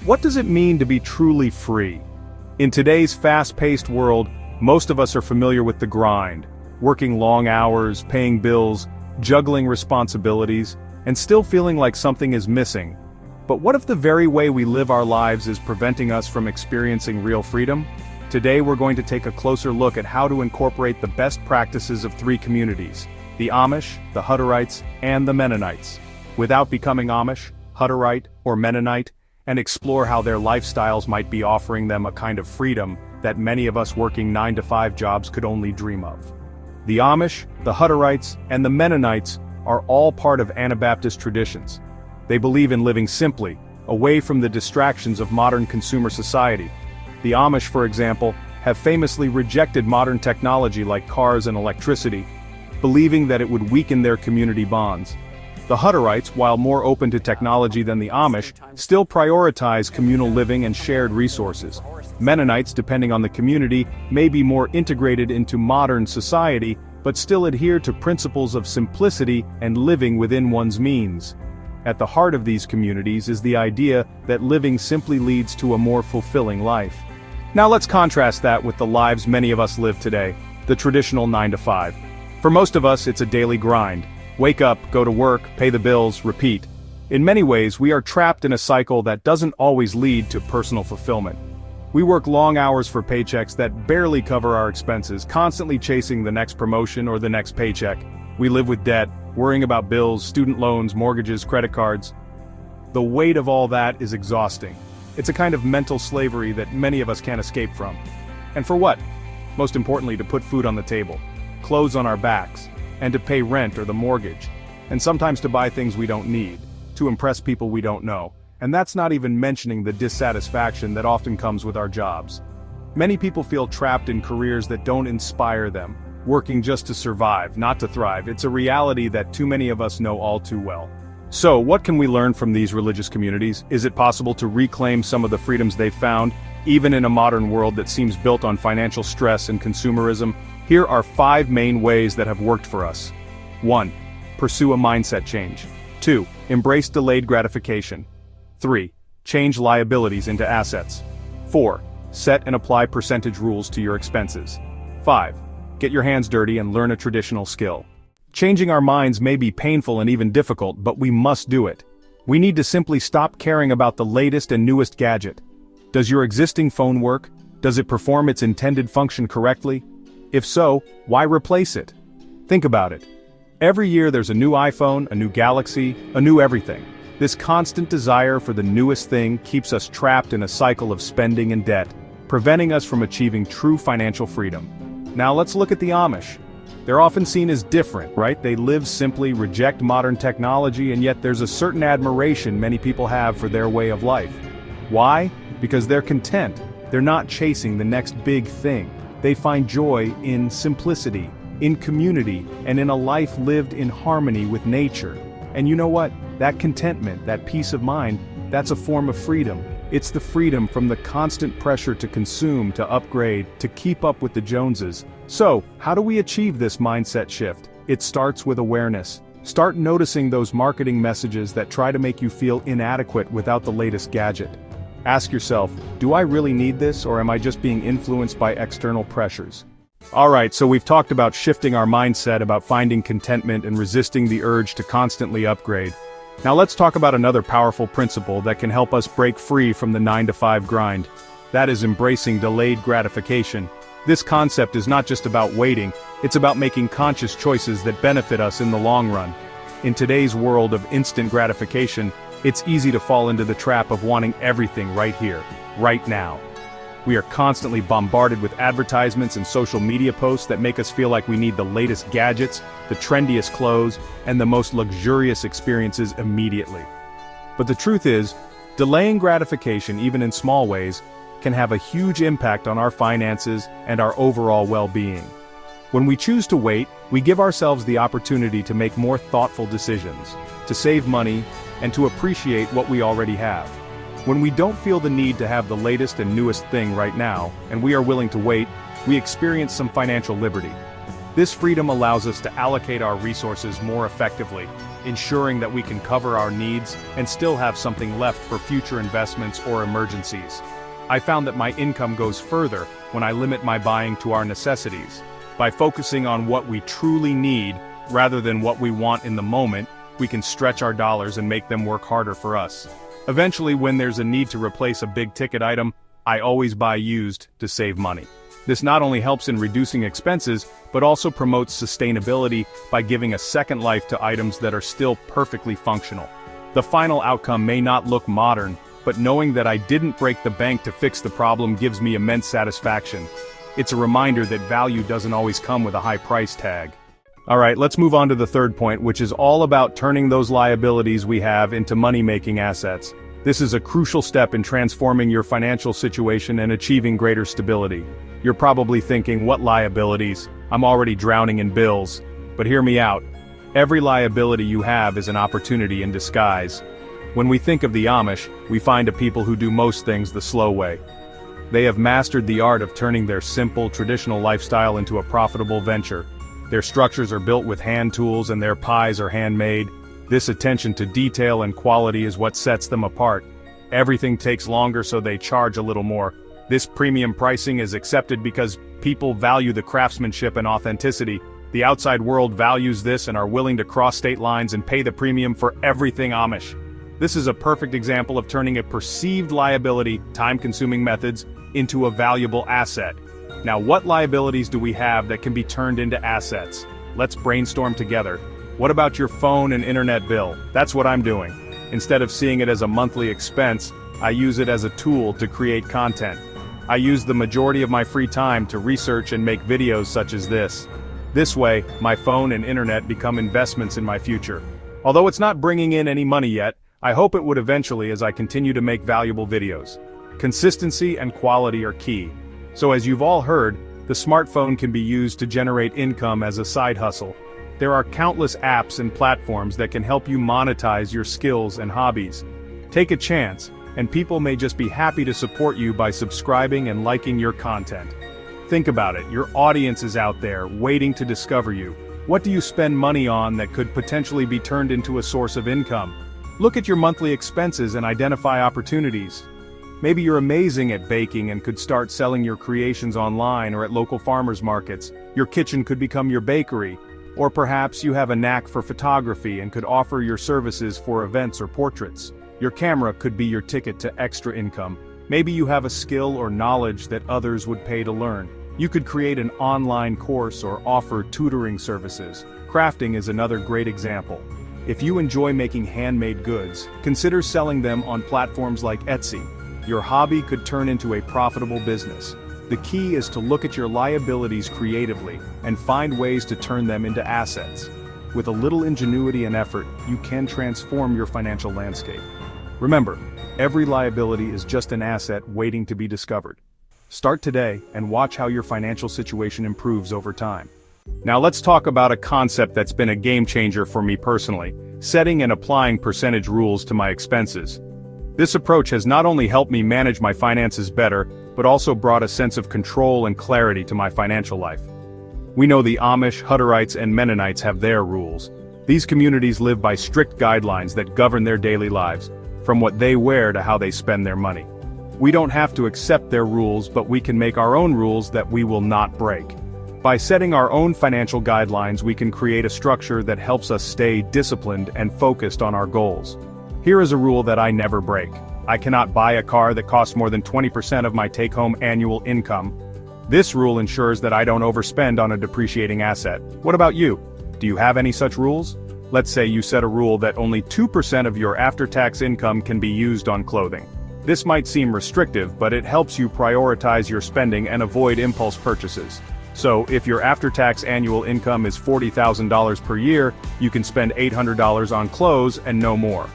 What does it mean to be truly free? In today's fast-paced world, most of us are familiar with the grind, working long hours, paying bills, juggling responsibilities, and still feeling like something is missing. But what if the very way we live our lives is preventing us from experiencing real freedom? Today we're going to take a closer look at how to incorporate the best practices of three communities: the Amish, the Hutterites, and the Mennonites, without becoming Amish, Hutterite, or Mennonite, and explore how their lifestyles might be offering them a kind of freedom that many of us working 9-to-5 jobs could only dream of. The Amish, the Hutterites, and the Mennonites are all part of Anabaptist traditions. They believe in living simply, away from the distractions of modern consumer society. The Amish, for example, have famously rejected modern technology like cars and electricity, believing that it would weaken their community bonds. The Hutterites, while more open to technology than the Amish, still prioritize communal living and shared resources. Mennonites, depending on the community, may be more integrated into modern society, but still adhere to principles of simplicity and living within one's means. At the heart of these communities is the idea that living simply leads to a more fulfilling life. Now let's contrast that with the lives many of us live today, the traditional 9-to-5. For most of us, it's a daily grind. Wake up, go to work, pay the bills, repeat. In many ways, we are trapped in a cycle that doesn't always lead to personal fulfillment. We work long hours for paychecks that barely cover our expenses, constantly chasing the next promotion or the next paycheck. We live with debt, worrying about bills, student loans, mortgages, credit cards. The weight of all that is exhausting. It's a kind of mental slavery that many of us can't escape from. And for what? Most importantly, to put food on the table, clothes on our backs, and to pay rent or the mortgage, and sometimes to buy things we don't need, to impress people we don't know. And that's not even mentioning the dissatisfaction that often comes with our jobs. Many people feel trapped in careers that don't inspire them, working just to survive, not to thrive. It's a reality that too many of us know all too well. So, what can we learn from these religious communities? Is it possible to reclaim some of the freedoms they've found, even in a modern world that seems built on financial stress and consumerism? Here are 5 main ways that have worked for us. 1. Pursue a mindset change. 2. Embrace delayed gratification. 3. Change liabilities into assets. 4. Set and apply percentage rules to your expenses. 5. Get your hands dirty and learn a traditional skill. Changing our minds may be painful and even difficult, but we must do it. We need to simply stop caring about the latest and newest gadget. Does your existing phone work? Does it perform its intended function correctly? If so, why replace it? Think about it. Every year there's a new iPhone, a new Galaxy, a new everything. This constant desire for the newest thing keeps us trapped in a cycle of spending and debt, preventing us from achieving true financial freedom. Now let's look at the Amish. They're often seen as different, right? They live simply, reject modern technology, and yet there's a certain admiration many people have for their way of life. Why? Because they're content. They're not chasing the next big thing. They find joy in simplicity, in community, and in a life lived in harmony with nature. And you know what? That contentment, that peace of mind, that's a form of freedom. It's the freedom from the constant pressure to consume, to upgrade, to keep up with the Joneses. So, how do we achieve this mindset shift? It starts with awareness. Start noticing those marketing messages that try to make you feel inadequate without the latest gadget. Ask yourself, do I really need this, or am I just being influenced by external pressures? Alright, so we've talked about shifting our mindset, about finding contentment and resisting the urge to constantly upgrade. Now let's talk about another powerful principle that can help us break free from the 9-to-5 grind. That is embracing delayed gratification. This concept is not just about waiting, it's about making conscious choices that benefit us in the long run. In today's world of instant gratification, it's easy to fall into the trap of wanting everything right here, right now. We are constantly bombarded with advertisements and social media posts that make us feel like we need the latest gadgets, the trendiest clothes, and the most luxurious experiences immediately. But the truth is, delaying gratification, even in small ways, can have a huge impact on our finances and our overall well-being. When we choose to wait, we give ourselves the opportunity to make more thoughtful decisions, to save money, and to appreciate what we already have. When we don't feel the need to have the latest and newest thing right now, and we are willing to wait, we experience some financial liberty. This freedom allows us to allocate our resources more effectively, ensuring that we can cover our needs and still have something left for future investments or emergencies. I found that my income goes further when I limit my buying to our necessities. By focusing on what we truly need, rather than what we want in the moment, we can stretch our dollars and make them work harder for us. Eventually, when there's a need to replace a big-ticket item, I always buy used to save money. This not only helps in reducing expenses, but also promotes sustainability by giving a second life to items that are still perfectly functional. The final outcome may not look modern, but knowing that I didn't break the bank to fix the problem gives me immense satisfaction. It's a reminder that value doesn't always come with a high price tag. Alright, let's move on to the third point, which is all about turning those liabilities we have into money-making assets. This is a crucial step in transforming your financial situation and achieving greater stability. You're probably thinking, what liabilities? I'm already drowning in bills. But hear me out. Every liability you have is an opportunity in disguise. When we think of the Amish, we find a people who do most things the slow way. They have mastered the art of turning their simple, traditional lifestyle into a profitable venture. Their structures are built with hand tools and their pies are handmade. This attention to detail and quality is what sets them apart. Everything takes longer, so they charge a little more. This premium pricing is accepted because people value the craftsmanship and authenticity. The outside world values this and are willing to cross state lines and pay the premium for everything Amish. This is a perfect example of turning a perceived liability, time-consuming methods, into a valuable asset. Now, what liabilities do we have that can be turned into assets? Let's brainstorm together. What about your phone and internet bill? That's what I'm doing. Instead of seeing it as a monthly expense, I use it as a tool to create content. I use the majority of my free time to research and make videos such as this. This way, my phone and internet become investments in my future. Although it's not bringing in any money yet, I hope it would eventually as I continue to make valuable videos. Consistency and quality are key. So as you've all heard, the smartphone can be used to generate income as a side hustle. There are countless apps and platforms that can help you monetize your skills and hobbies. Take a chance, and people may just be happy to support you by subscribing and liking your content. Think about it, your audience is out there, waiting to discover you. What do you spend money on that could potentially be turned into a source of income? Look at your monthly expenses and identify opportunities. Maybe you're amazing at baking and could start selling your creations online or at local farmers markets. Your kitchen could become your bakery. Or perhaps you have a knack for photography and could offer your services for events or portraits. Your camera could be your ticket to extra income. Maybe you have a skill or knowledge that others would pay to learn. You could create an online course or offer tutoring services. Crafting is another great example. If you enjoy making handmade goods, consider selling them on platforms like Etsy. Your hobby could turn into a profitable business. The key is to look at your liabilities creatively and find ways to turn them into assets. With a little ingenuity and effort, you can transform your financial landscape. Remember, every liability is just an asset waiting to be discovered. Start today and watch how your financial situation improves over time. Now let's talk about a concept that's been a game changer for me personally: setting and applying percentage rules to my expenses. This approach has not only helped me manage my finances better, but also brought a sense of control and clarity to my financial life. We know the Amish, Hutterites, and Mennonites have their rules. These communities live by strict guidelines that govern their daily lives, from what they wear to how they spend their money. We don't have to accept their rules, but we can make our own rules that we will not break. By setting our own financial guidelines, we can create a structure that helps us stay disciplined and focused on our goals. Here is a rule that I never break. I cannot buy a car that costs more than 20% of my take-home annual income. This rule ensures that I don't overspend on a depreciating asset. What about you? Do you have any such rules? Let's say you set a rule that only 2% of your after-tax income can be used on clothing. This might seem restrictive, but it helps you prioritize your spending and avoid impulse purchases. So, if your after-tax annual income is $40,000 per year, you can spend $800 on clothes and no more.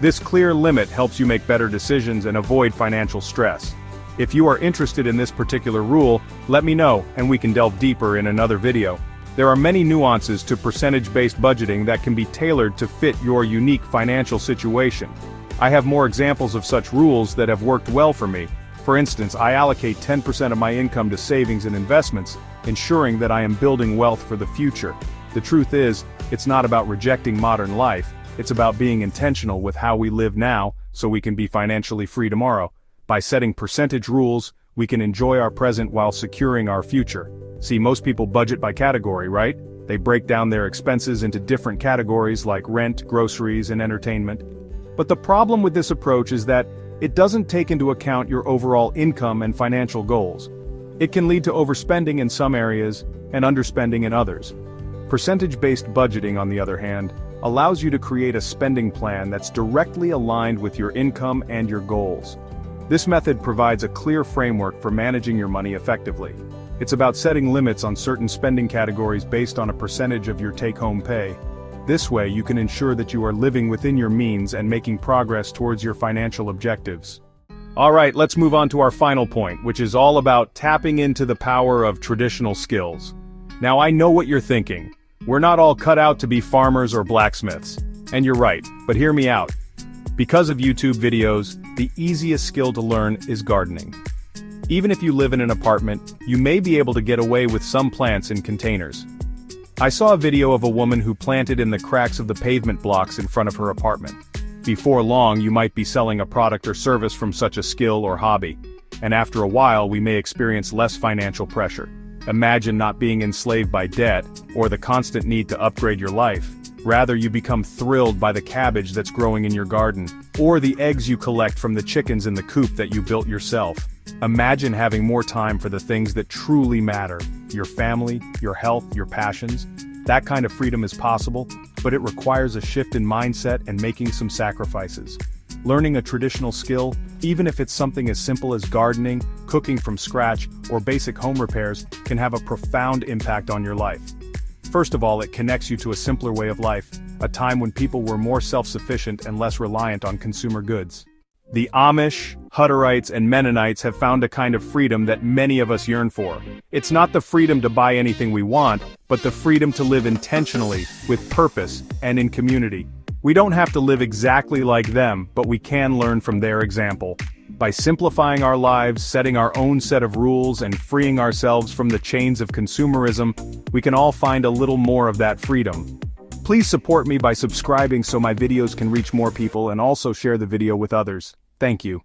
This clear limit helps you make better decisions and avoid financial stress. If you are interested in this particular rule, let me know, and we can delve deeper in another video. There are many nuances to percentage-based budgeting that can be tailored to fit your unique financial situation. I have more examples of such rules that have worked well for me. For instance, I allocate 10% of my income to savings and investments, ensuring that I am building wealth for the future. The truth is, it's not about rejecting modern life, it's about being intentional with how we live now, so we can be financially free tomorrow. By setting percentage rules, we can enjoy our present while securing our future. See, most people budget by category, right? They break down their expenses into different categories like rent, groceries, and entertainment. But the problem with this approach is that it doesn't take into account your overall income and financial goals. It can lead to overspending in some areas and underspending in others. Percentage-based budgeting, on the other hand, allows you to create a spending plan that's directly aligned with your income and your goals. This method provides a clear framework for managing your money effectively. It's about setting limits on certain spending categories based on a percentage of your take-home pay. This way, you can ensure that you are living within your means and making progress towards your financial objectives. Alright, let's move on to our final point, which is all about tapping into the power of traditional skills. Now, I know what you're thinking. We're not all cut out to be farmers or blacksmiths. And you're right, but hear me out. Because of YouTube videos, the easiest skill to learn is gardening. Even if you live in an apartment, you may be able to get away with some plants in containers. I saw a video of a woman who planted in the cracks of the pavement blocks in front of her apartment. Before long, you might be selling a product or service from such a skill or hobby. And after a while, we may experience less financial pressure. Imagine not being enslaved by debt, or the constant need to upgrade your life. Rather, you become thrilled by the cabbage that's growing in your garden, or the eggs you collect from the chickens in the coop that you built yourself. Imagine having more time for the things that truly matter. Your family, your health, your passions. That kind of freedom is possible, but it requires a shift in mindset and making some sacrifices. Learning a traditional skill, even if it's something as simple as gardening, cooking from scratch, or basic home repairs, can have a profound impact on your life. First of all, it connects you to a simpler way of life, a time when people were more self-sufficient and less reliant on consumer goods. The Amish, Hutterites, and Mennonites have found a kind of freedom that many of us yearn for. It's not the freedom to buy anything we want, but the freedom to live intentionally, with purpose, and in community. We don't have to live exactly like them, but we can learn from their example. By simplifying our lives, setting our own set of rules, and freeing ourselves from the chains of consumerism, we can all find a little more of that freedom. Please support me by subscribing so my videos can reach more people, and also share the video with others. Thank you.